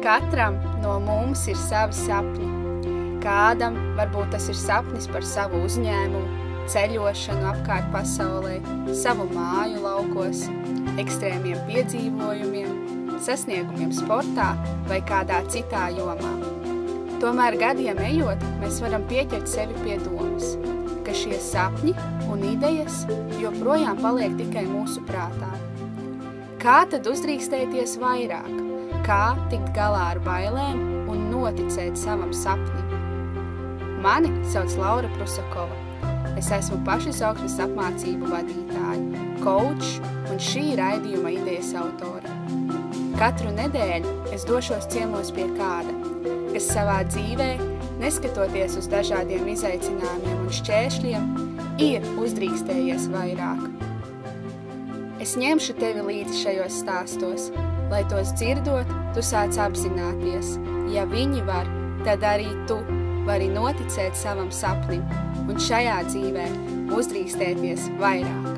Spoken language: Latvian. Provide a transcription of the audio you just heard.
Katram no mums ir savi sapņi. Kādam varbūt tas ir sapnis par savu uzņēmumu, ceļošanu apkārt pasaulē, savu māju laukos, ekstrēmiem piedzīvojumiem, sasniegumiem sportā vai kādā citā jomā. Tomēr gadiem ejot, mēs varam pieķert sevi pie domas, ka šie sapņi un idejas joprojām paliek tikai mūsu prātā. Kā tad uzdrīkstēties vairāk? Kā tikt galā ar bailēm un noticēt savam sapnim? Mani sauc Laura Prusakova. Es esmu pašizaugsmes apmācību vadītāja, coach un šī raidījuma idejas autora. Katru nedēļu es došos ciemos pie kāda, kas savā dzīvē, neskatoties uz dažādiem izaicinājumiem un šķēršļiem, ir uzdrīkstējies vairāk. Es ņemšu tevi līdzi šajos stāstos, lai tos dzirdot, tu sāc apzināties. Ja viņi var, tad arī tu vari noticēt savam sapnim un šajā dzīvē uzdrīkstēties vairāk.